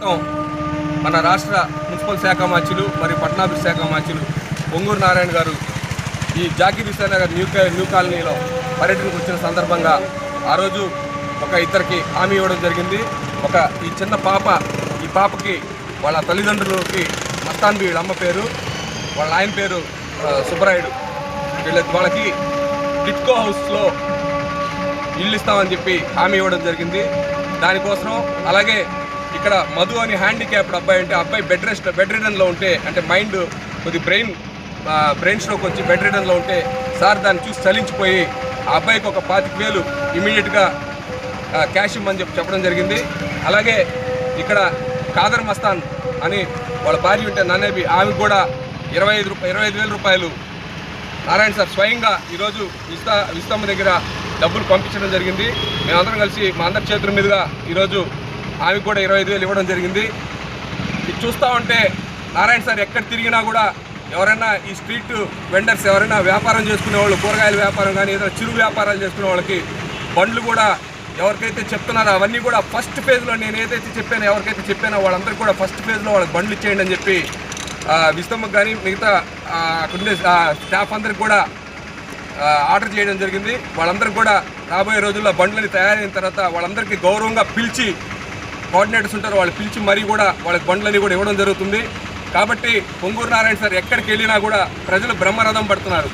మన రాష్ట్ర మున్సిపల్ శాఖ మంత్రులు మరియు పట్టణాభివృద్ధి శాఖ మంత్రులు పొంగూరు నారాయణ గారు ఈ జాకీర్ హుస్సేన్ నగర్ న్యూ కాలనీలో పర్యటనకు వచ్చిన సందర్భంగా ఆ రోజు ఒక ఇద్దరికి హామీ ఇవ్వడం జరిగింది. ఈ చిన్న పాప, ఈ పాపకి వాళ్ళ తల్లిదండ్రులకి మస్తాన్ వీళ్ళ అమ్మ పేరు, వాళ్ళ ఆయన పేరు సుబ్బరాయుడు, వాళ్ళకి టిట్కో హౌస్లో ఇల్లు ఇస్తామని చెప్పి హామీ ఇవ్వడం జరిగింది. దానికోసం అలాగే ఇక్కడ మధు అని హ్యాండిక్యాప్డ్ అబ్బాయి ఉంటే అబ్బాయి బెడ్ రిడన్లో ఉంటే, అంటే మైండ్ కొద్ది బ్రెయిన్ స్ట్రోక్ వచ్చి బెడ్ రిడన్లో ఉంటే సార్ దాన్ని చూసి చలించిపోయి ఆ అబ్బాయికి ఒక 25,000 ఇమీడియట్గా క్యాష్ ఇమ్మని చెప్పడం జరిగింది. అలాగే ఇక్కడ ఖాదర్ మస్తాన్ అని వాళ్ళ భార్య ఉంటే నన్నేబి, ఆమెకు కూడా 25,000 రూపాయలు నారాయణ సార్ స్వయంగా ఈరోజు విస్తమ్మ దగ్గర డబ్బులు పంపించడం జరిగింది. మేమందరం కలిసి మా అందరి చేతుల మీదుగా ఈరోజు ఆమెకు కూడా 25,000 ఇవ్వడం జరిగింది. ఇది చూస్తూ ఉంటే నారాయణ సార్ ఎక్కడ తిరిగినా కూడా ఎవరైనా ఈ స్ట్రీట్ వెండర్స్ ఎవరైనా వ్యాపారం చేసుకునే వాళ్ళు, కూరగాయల వ్యాపారం కానీ ఏదైనా చిరు వ్యాపారాలు చేసుకునే వాళ్ళకి బండ్లు కూడా ఎవరికైతే చెప్తున్నారో అవన్నీ కూడా ఫస్ట్ ఫేజ్లో నేను ఏదైతే ఎవరికైతే చెప్పానో వాళ్ళందరికీ కూడా ఫస్ట్ ఫేజ్లో వాళ్ళకి బండ్లు ఇచ్చేయండి అని చెప్పి విస్తమ్మకు కానీ మిగతా అక్కడుండే స్టాఫ్ అందరికి కూడా ఆర్డర్ చేయడం జరిగింది. వాళ్ళందరికీ కూడా రాబోయే రోజుల్లో బండ్లని తయారైన తర్వాత వాళ్ళందరికీ గౌరవంగా పిలిచి, కోఆర్డినేటర్స్ ఉంటారు, వాళ్ళు పిలిచి మరీ కూడా వాళ్ళకి బండ్లని కూడా ఇవ్వడం జరుగుతుంది. కాబట్టి పొంగూరు నారాయణ సార్ ఎక్కడికి వెళ్ళినా కూడా ప్రజలు బ్రహ్మరథం పడుతున్నారు.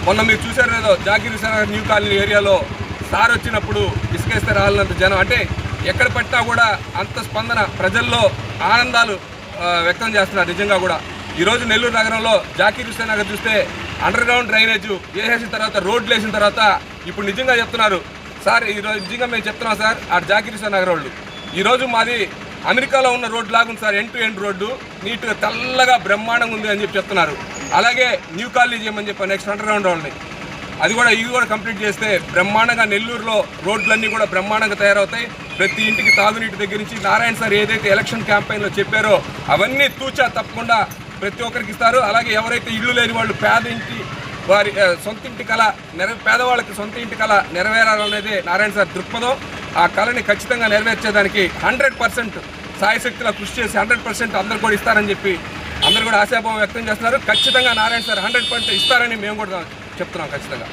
మొన్న మీరు చూసారు లేదో, జాకీర్ హుస్సేన్ నగర్ న్యూ కాలనీ ఏరియాలో సార్ వచ్చినప్పుడు ఇసుకేస్తే రాలినంత జనం, అంటే ఎక్కడ పట్టినా కూడా అంత స్పందన, ప్రజల్లో ఆనందాలు వ్యక్తం చేస్తున్నారు. నిజంగా కూడా ఈరోజు నెల్లూరు నగరంలో జాకీర్ హుస్సేన్ నగర్ చూస్తే అండర్ గ్రౌండ్ డ్రైనేజ్ వేసేసిన తర్వాత, రోడ్లు వేసిన తర్వాత ఇప్పుడు నిజంగా చెప్తున్నారు సార్, ఈరోజు నిజంగా మేము చెప్తున్నాం సార్, ఆ జాకీర్ హుస్సేన్ నగర్ వాళ్ళు ఈరోజు మాది అమెరికాలో ఉన్న రోడ్డు లాగుంది sir, end to end road, నీట్గా తెల్లగా బ్రహ్మాండంగా ఉంది అని చెప్పి చెప్తున్నారు. అలాగే న్యూ కాలనీ చేయమని చెప్పి నెక్స్ట్ అండర్ గ్రౌండ్ వాళ్ళని ఇది కూడా కంప్లీట్ చేస్తే బ్రహ్మాండంగా నెల్లూరులో రోడ్లన్నీ కూడా బ్రహ్మాండంగా తయారవుతాయి. ప్రతి ఇంటికి తాగునీటి దగ్గర నుంచి నారాయణ సార్ ఏదైతే ఎలక్షన్ క్యాంపెయిన్లో చెప్పారో అవన్నీ తూచా తప్పకుండా ప్రతి ఒక్కరికి ఇస్తారు. అలాగే ఎవరైతే ఇల్లు లేని వాళ్ళు వారి సొంత ఇంటి కళ పేదవాళ్ళకి సొంత ఇంటి కళ నెరవేరాలనేది నారాయణ సార్ దృక్పథం. ఆ కళని ఖచ్చితంగా నెరవేర్చేదానికి 100% సాయశక్తిలో కృషి చేసి 100% అందరు కూడా ఇస్తారని చెప్పి అందరు కూడా ఆశాభావం వ్యక్తం చేస్తున్నారు. ఖచ్చితంగా నారాయణ సార్ 100% ఇస్తారని మేము కూడా చెప్తున్నాం ఖచ్చితంగా.